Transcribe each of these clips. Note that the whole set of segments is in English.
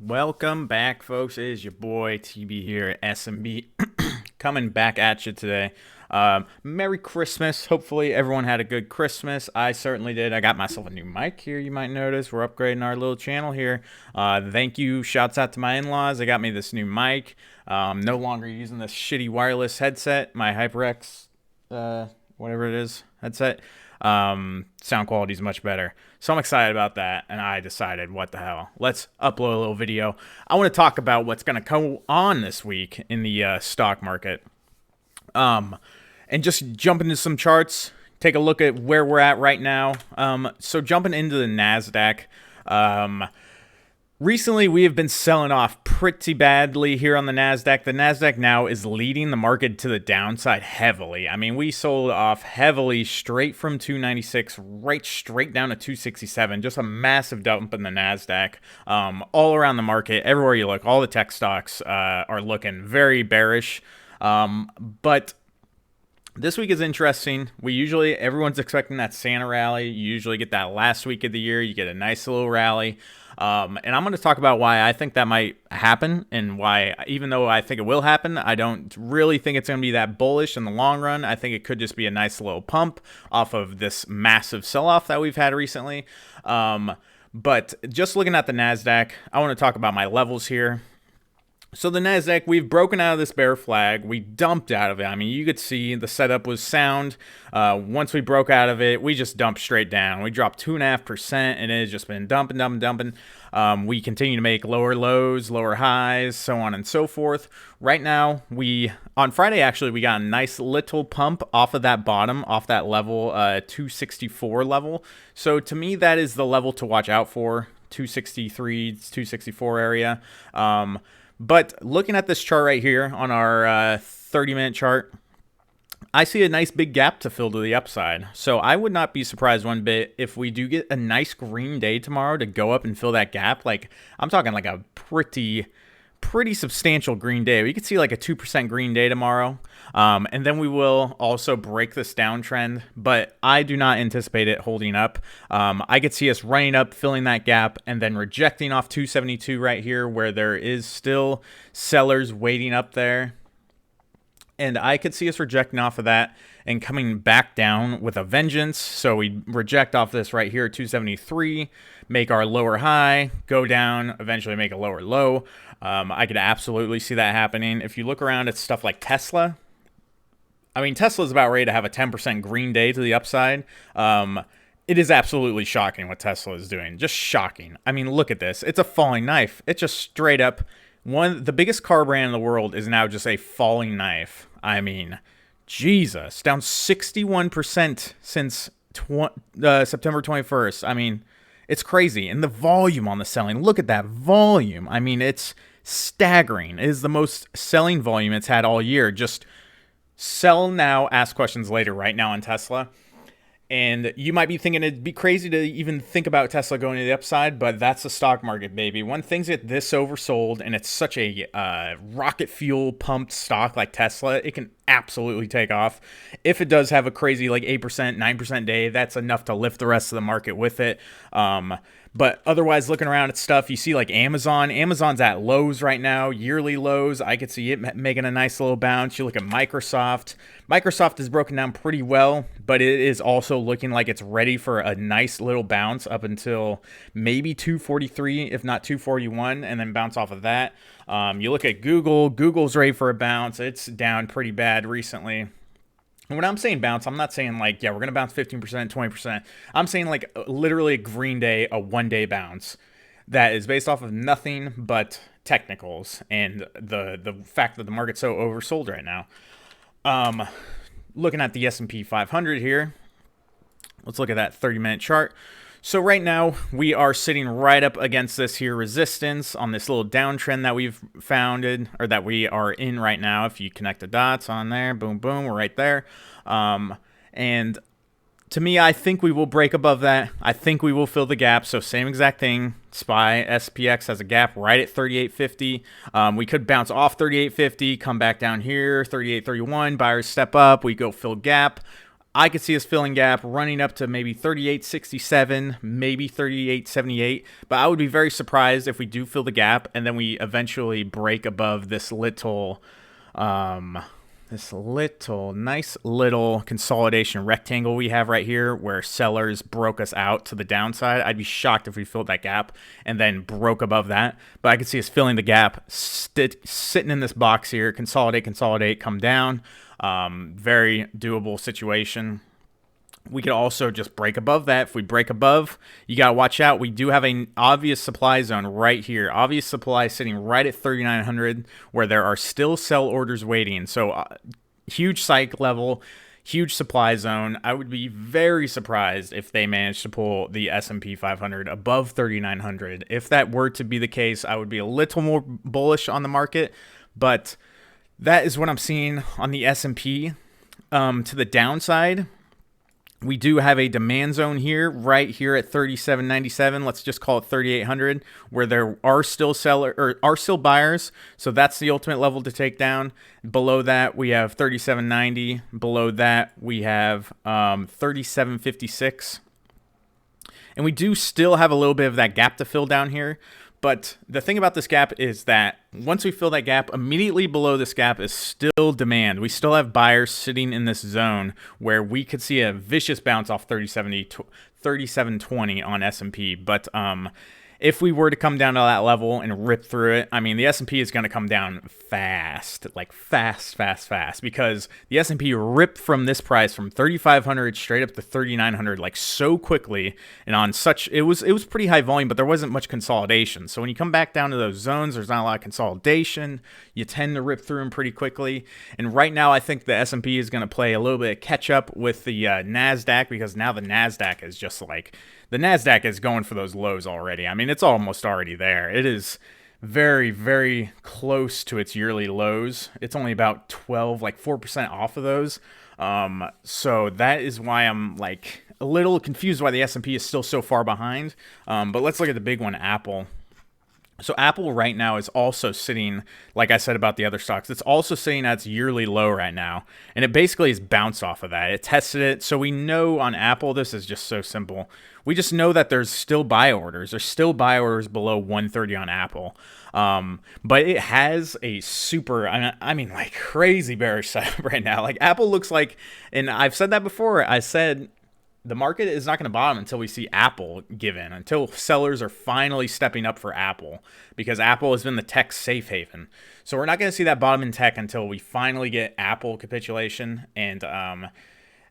Welcome back, folks. It is your boy TB here at SMB coming back at you today. Merry Christmas. Hopefully everyone had a good Christmas. I certainly did. I got myself a new mic here. You might notice we're upgrading our little channel here. Thank you. Shouts out to my in-laws. They got me this new mic. No longer using this shitty wireless headset, my HyperX, whatever it is, headset. Sound quality is much better. So I'm excited about that, and I decided, what the hell, let's upload a little video. I want to talk about what's going to go on this week in the stock market. And just jump into some charts, take a look at where we're at right now. So jumping into the Nasdaq, recently, we have been selling off pretty badly here on the Nasdaq. The Nasdaq now is leading the market to the downside heavily. I mean, we sold off heavily straight from 296 right straight down to 267. Just a massive dump in the Nasdaq. All around the market, everywhere you look, all the tech stocks are looking very bearish. But this week is interesting. Everyone's expecting that Santa rally. You usually get that last week of the year. You get a nice little rally. And I'm going to talk about why I think that might happen and why, even though I think it will happen, I don't really think it's going to be that bullish in the long run. I think it could just be a nice little pump off of this massive sell-off that we've had recently. But just looking at the Nasdaq, I want to talk about my levels here. So the Nasdaq, we've broken out of this bear flag. We dumped out of it. I mean, you could see the setup was sound. Once we broke out of it, we just dumped straight down. We dropped 2.5%, and it has just been dumping. We continue to make lower lows, lower highs, so on and so forth. Right now, on Friday, actually, we got a nice little pump off of that bottom, off that level, 264 level. So to me, that is the level to watch out for, 263, 264 area. But looking at this chart right here on our 30-minute chart, I see a nice big gap to fill to the upside. So I would not be surprised one bit if we do get a nice green day tomorrow to go up and fill that gap. Like, I'm talking like a pretty substantial green day. We could see like a 2% green day tomorrow. And then we will also break this downtrend, but I do not anticipate it holding up. I could see us running up, filling that gap, and then rejecting off 272 right here where there is still sellers waiting up there. And I could see us rejecting off of that and coming back down with a vengeance. So we reject off this right here at 273, make our lower high, go down, eventually make a lower low. I could absolutely see that happening. If you look around at stuff like Tesla, I mean, Tesla's about ready to have a 10% green day to the upside. It is absolutely shocking what Tesla is doing. Just shocking. I mean, look at this. It's a falling knife. It's just straight up. The biggest car brand in the world is now just a falling knife. I mean, Jesus, down 61% since September 21st. I mean, it's crazy. And the volume on the selling, look at that volume. I mean, it's staggering. It is the most selling volume it's had all year. Just sell now, ask questions later right now on Tesla. And you might be thinking it'd be crazy to even think about Tesla going to the upside, but that's the stock market, baby. When things get this oversold and it's such a rocket fuel pumped stock like Tesla, it can absolutely take off. If it does have a crazy like 8%, 9% day, that's enough to lift the rest of the market with it. But otherwise, looking around at stuff, you see like Amazon. Amazon's at lows right now, yearly lows. I could see it making a nice little bounce. You look at Microsoft. Microsoft is broken down pretty well, but it is also looking like it's ready for a nice little bounce up until maybe 243, if not 241, and then bounce off of that. You look at Google. Google's ready for a bounce. It's down pretty bad recently. And when I'm saying bounce, I'm not saying like, yeah, we're going to bounce 15%, 20%. I'm saying like literally a green day, a one-day bounce that is based off of nothing but technicals and the fact that the market's so oversold right now. Looking at the SP 500 here, let's look at that 30-minute chart. So right now, we are sitting right up against this here resistance on this little downtrend that we've founded, or that we are in right now. If you connect the dots on there, boom, boom, we're right there. And to me, I think we will break above that. I think we will fill the gap. So same exact thing. SPY, SPX has a gap right at 38.50. We could bounce off 38.50, come back down here, 38.31. Buyers step up. We go fill gap. I could see us filling gap, running up to maybe 38.67, maybe 38.78, but I would be very surprised if we do fill the gap and then we eventually break above this little nice little consolidation rectangle we have right here where sellers broke us out to the downside. I'd be shocked if we filled that gap and then broke above that, but I could see us filling the gap, sitting in this box here, consolidate, come down. Very doable situation. We could also just break above that. If we break above, you got to watch out. We do have an obvious supply zone right here. Obvious supply sitting right at 3,900 where there are still sell orders waiting. So huge psych level, huge supply zone. I would be very surprised if they managed to pull the S&P 500 above 3,900. If that were to be the case, I would be a little more bullish on the market, but that is what I'm seeing on the S&P. To the downside, we do have a demand zone here, right here at 37.97. Let's just call it 3,800, where there are still buyers. So that's the ultimate level to take down. Below that, we have 37.90. Below that, we have 37.56. And we do still have a little bit of that gap to fill down here. But the thing about this gap is that once we fill that gap, immediately below this gap is still demand. We still have buyers sitting in this zone where we could see a vicious bounce off 37.20 on S&P. But if we were to come down to that level and rip through it, I mean, the S&P is going to come down fast, like fast, because the S&P ripped from this price from 3,500 straight up to 3,900 like so quickly, and on such it was pretty high volume, but there wasn't much consolidation. So when you come back down to those zones, there's not a lot of consolidation. You tend to rip through them pretty quickly. And right now, I think the S&P is going to play a little bit of catch up with the Nasdaq, because now the Nasdaq is just like. The Nasdaq is going for those lows already. I mean, it's almost already there. It is very, very close to its yearly lows. It's only about 4% off of those. So that is why I'm like a little confused why the S&P is still so far behind. But let's look at the big one, Apple. So Apple right now is also sitting, like I said about the other stocks, it's also sitting at its yearly low right now. And it basically is bounced off of that. It tested it. So we know on Apple, this is just so simple. We just know that there's still buy orders. There's still buy orders below 130 on Apple. But it has a super, I mean, like crazy bearish setup right now. Like Apple looks like, and I've said that before, I said, the market is not going to bottom until we see Apple give in, until sellers are finally stepping up for Apple, because Apple has been the tech safe haven. So we're not going to see that bottom in tech until we finally get Apple capitulation. And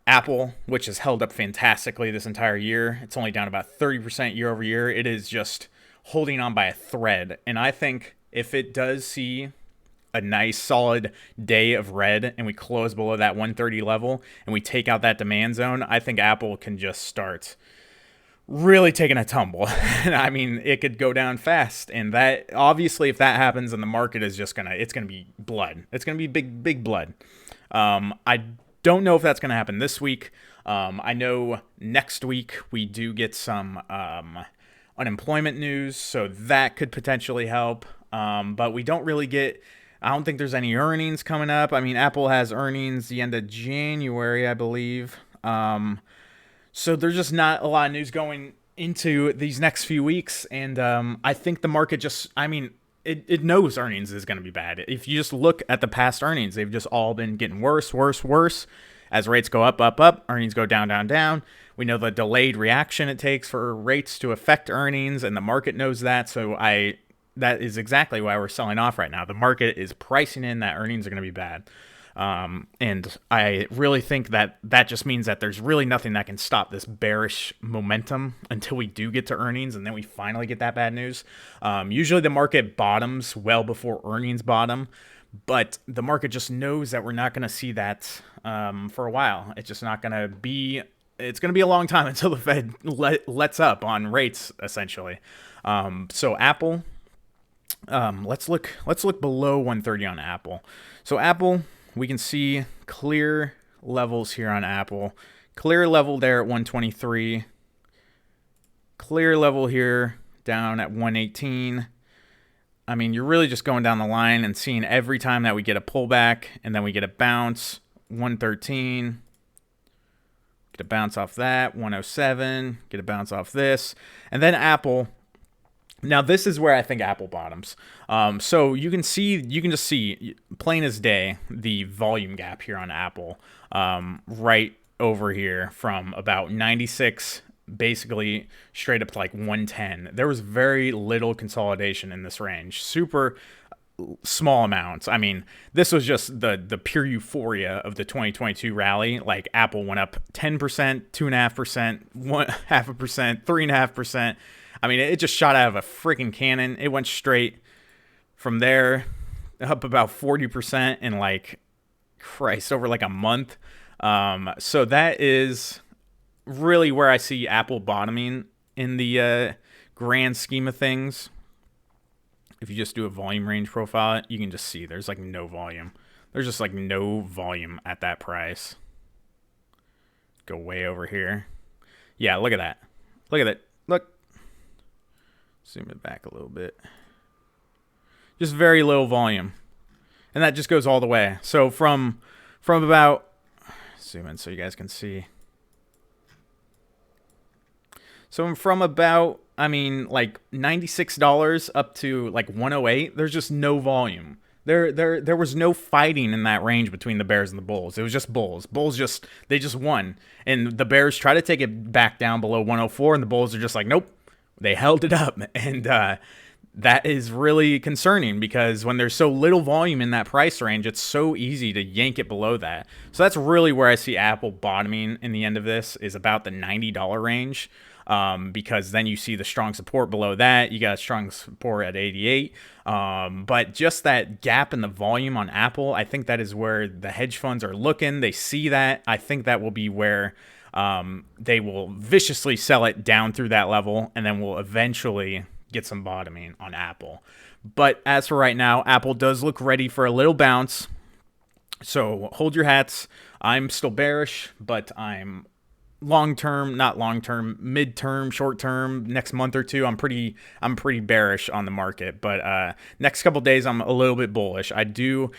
Apple, which has held up fantastically this entire year, it's only down about 30% year over year. It is just holding on by a thread. And I think if it does see a nice solid day of red and we close below that 130 level and we take out that demand zone, I think Apple can just start really taking a tumble. I mean, it could go down fast, and that obviously if that happens, then the market is just it's gonna be blood. It's gonna be big blood. I don't know if that's gonna happen this week. I know next week we do get some unemployment news, so that could potentially help. But we don't really get, I don't think there's any earnings coming up. I mean, Apple has earnings the end of January, I believe. So there's just not a lot of news going into these next few weeks. And I think the market just, I mean, it knows earnings is going to be bad. If you just look at the past earnings, they've just all been getting worse. As rates go up, earnings go down. We know the delayed reaction it takes for rates to affect earnings, and the market knows that. So that is exactly why we're selling off right now. The market is pricing in that earnings are going to be bad. And I really think that just means that there's really nothing that can stop this bearish momentum until we do get to earnings, and then we finally get that bad news. Usually the market bottoms well before earnings bottom, but the market just knows that we're not going to see that for a while. It's just not going to be, it's going to be a long time until the Fed lets up on rates, essentially. So Apple, let's look below 130 on Apple. So Apple, we can see clear levels here on Apple. Clear level there at 123. Clear level here down at 118. I mean, you're really just going down the line and seeing every time that we get a pullback and then we get a bounce, 113, get a bounce off that, 107, get a bounce off this, and then Apple. Now this is where I think Apple bottoms. So you can just see plain as day the volume gap here on Apple, right over here from about 96 basically straight up to like 110. There was very little consolidation in this range. Super small amounts. I mean, this was just the pure euphoria of the 2022 rally. Like Apple went up 10%, 2.5%, 0.5%, 3.5%. I mean, it just shot out of a freaking cannon. It went straight from there up about 40% in like, Christ, over like a month. So that is really where I see Apple bottoming in the grand scheme of things. If you just do a volume range profile, you can just see there's like no volume. There's just like no volume at that price. Go way over here. Yeah, look at that. Look at it. Look. Zoom it back a little bit. Just very little volume. And that just goes all the way. So from about, zoom in so you guys can see. So from about, I mean, like $96 up to like 108, there's just no volume. There was no fighting in that range between the bears and the bulls. It was just bulls. Bulls they just won. And the bears try to take it back down below 104, and the bulls are just like, nope. They held it up. And that is really concerning because when there's so little volume in that price range, it's so easy to yank it below that. So that's really where I see Apple bottoming in the end of this, is about the $90 range. Because then you see the strong support below that. You got a strong support at 88. But just that gap in the volume on Apple, I think that is where the hedge funds are looking. They see that. I think that will be where they will viciously sell it down through that level, and then we'll eventually get some bottoming on Apple. But as for right now, Apple does look ready for a little bounce. So hold your hats. I'm still bearish, but I'm long-term, not long-term, mid-term, short-term, next month or two, I'm pretty bearish on the market. But next couple days, I'm a little bit bullish. I do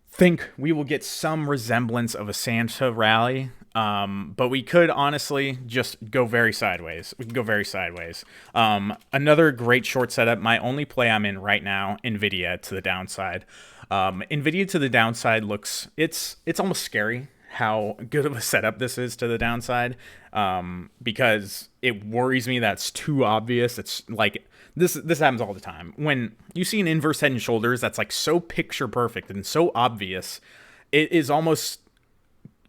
think we will get some resemblance of a Santa rally, but we could honestly just go very sideways. We can go very sideways. Another great short setup. My only play I'm in right now, NVIDIA to the downside. NVIDIA to the downside looks, it's almost scary how good of a setup this is to the downside, because it worries me that's too obvious. It's like this happens all the time. When you see an inverse head and shoulders that's like so picture perfect and so obvious, it is almost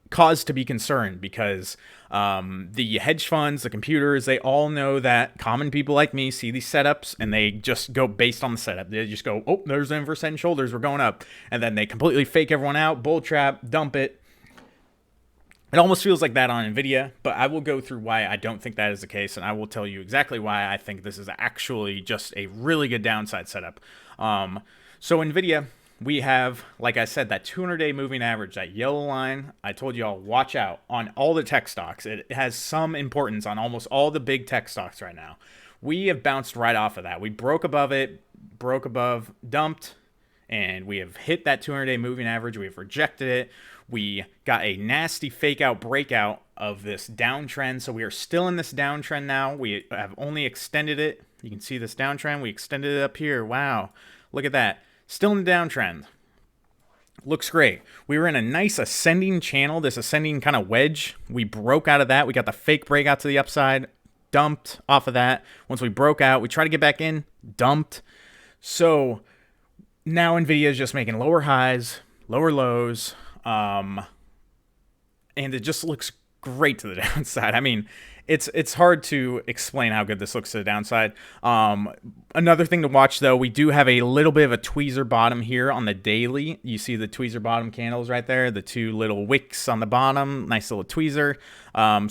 cause to be concerned, because the hedge funds, the computers, they all know that common people like me see these setups and they just go based on the setup. They just go, oh, there's an inverse head and shoulders, we're going up. And then they completely fake everyone out, bull trap, dump it. It almost feels like that on NVIDIA, but I will go through why I don't think that is the case, and I will tell you exactly why I think this is actually just a really good downside setup. So NVIDIA, we have, like I said, that 200-day moving average, that yellow line. I told you all, watch out on all the tech stocks. It has some importance on almost all the big tech stocks right now. We have bounced right off of that. We broke above it, broke above, dumped, and we have hit that 200-day moving average. We have rejected it. We got a nasty fake out breakout of this downtrend. So we are still in this downtrend now. We have only extended it. You can see this downtrend. We extended it up here. Wow. Look at that. Still in the downtrend. Looks great. We were in a nice ascending channel, this ascending kind of wedge. We broke out of that. We got the fake breakout to the upside, dumped off of that. Once we broke out, we tried to get back in, dumped. So now NVIDIA is just making lower highs, lower lows. And it just looks great to the downside. I mean, it's hard to explain how good this looks to the downside. Another thing to watch, though, we do have a little bit of a tweezer bottom here on the daily. You see the tweezer bottom candles right there, the two little wicks on the bottom, nice little tweezer.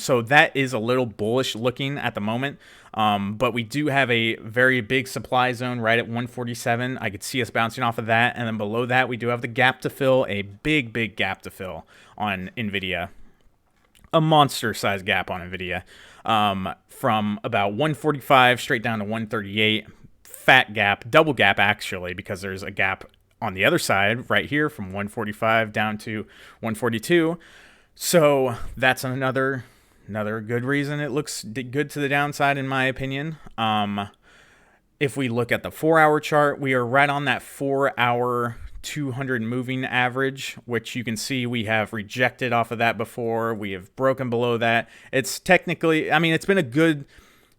So that is a little bullish looking at the moment. But we do have a very big supply zone right at 147. I could see us bouncing off of that. And then below that, we do have the gap to fill, a big gap to fill on NVIDIA. A monster-sized gap on NVIDIA. From about 145 straight down to 138. Fat gap, double gap actually, because there's a gap on the other side right here from 145 down to 142. So that's another Another good reason it looks good to the downside, in my opinion. If we look at the 4-hour chart, we are right on that 4-hour 200 moving average, which you can see we have rejected off of that before. We have broken below that. It's technically, I mean, it's been a good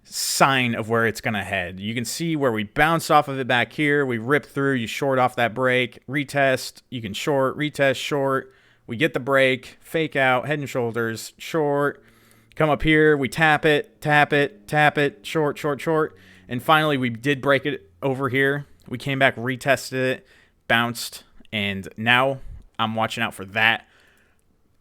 sign of where it's going to head. You can see where we bounced off of it back here. We ripped through, you short off that break, retest, you can short, retest, short. We get the break, fake out, head and shoulders, short. Come up here, we tap it, tap it, tap it, short, short, short. And finally, we did break it over here. We came back, retested it, bounced, and now I'm watching out for that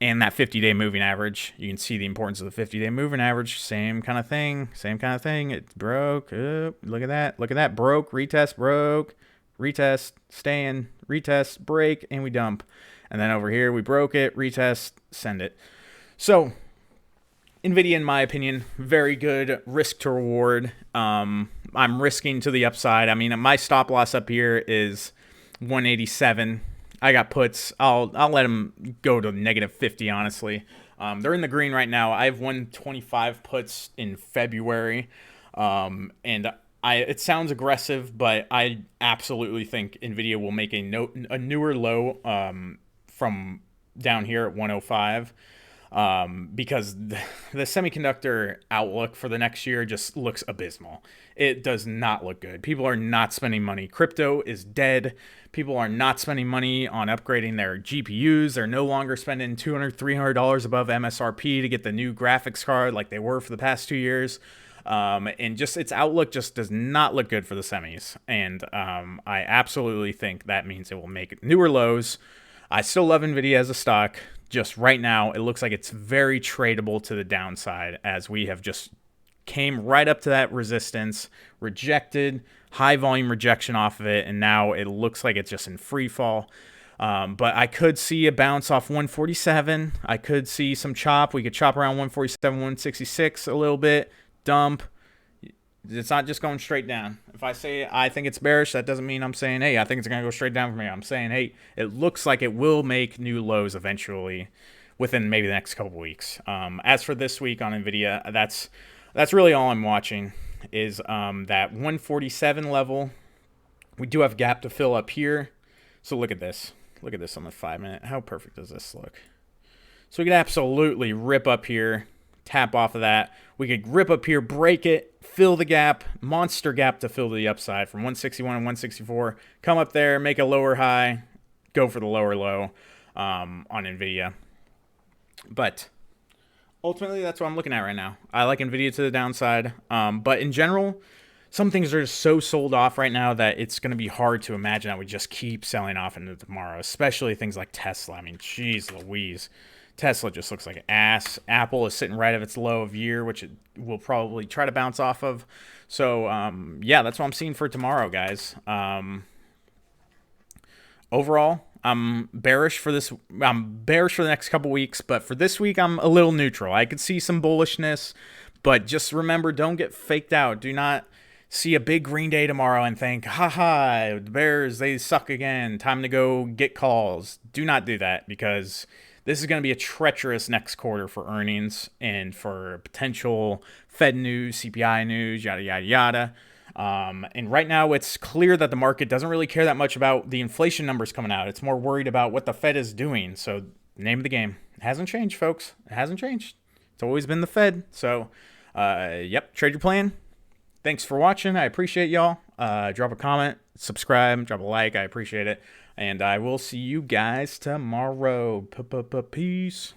and that 50-day moving average. You can see the importance of the 50-day moving average. Same kind of thing, same kind of thing. It broke. Look at that. Look at that. Broke, retest, broke, retest, stay in, retest, break, and we dump. And then over here, we broke it, retest, send it. So NVIDIA, in my opinion, very good risk to reward. I'm risking to the upside. I mean, my stop loss up here is 187. I got puts. I'll let them go to -50, honestly. They're in the green right now. I have 125 puts in February. And it sounds aggressive, but I absolutely think NVIDIA will make a newer low from down here at 105. Because the semiconductor outlook for the next year just looks abysmal. It does not look good. People are not spending money. Crypto is dead. People are not spending money on upgrading their GPUs. They're no longer spending $200, $300 above MSRP to get the new graphics card like they were for the past 2 years. And just its outlook just does not look good for the semis. And I absolutely think that means it will make newer lows. I still love NVIDIA as a stock. Just right now, it looks like it's very tradable to the downside, as we have just came right up to that resistance, rejected, high volume rejection off of it, and now it looks like it's just in free fall. But I could see a bounce off 147. I could see some chop. We could chop around 147, 166 a little bit, dump. It's not just going straight down. If I say I think it's bearish, that doesn't mean I'm saying, hey, I think it's going to go straight down from here. I'm saying, hey, it looks like it will make new lows eventually within maybe the next couple weeks. As for this week on NVIDIA, that's really all I'm watching is that 147 level. We do have gap to fill up here. So look at this. Look at this on the 5-minute. How perfect does this look? So we could absolutely rip up here, tap off of that. We could rip up here, break it, fill the gap, monster gap to fill the upside from 161 and 164. Come up there, make a lower high, go for the lower low on NVIDIA. But ultimately, that's what I'm looking at right now. I like NVIDIA to the downside. But in general, some things are just so sold off right now that it's going to be hard to imagine that we just keep selling off into tomorrow, especially things like Tesla. I mean, geez Louise. Tesla just looks like ass. Apple is sitting right at its low of year, which it will probably try to bounce off of. So, yeah, that's what I'm seeing for tomorrow, guys. Overall, I'm bearish for this. I'm bearish for the next couple weeks, but for this week, I'm a little neutral. I could see some bullishness, but just remember, don't get faked out. Do not see a big green day tomorrow and think, haha, the Bears, they suck again. Time to go get calls. Do not do that, because this is going to be a treacherous next quarter for earnings and for potential Fed news, CPI news, yada, yada, yada. And right now, it's clear that the market doesn't really care that much about the inflation numbers coming out. It's more worried about what the Fed is doing. So, name of the game. It hasn't changed, folks. It hasn't changed. It's always been the Fed. So, yep, trade your plan. Thanks for watching. I appreciate y'all. Drop a comment, subscribe, drop a like. I appreciate it. And I will see you guys tomorrow. Peace.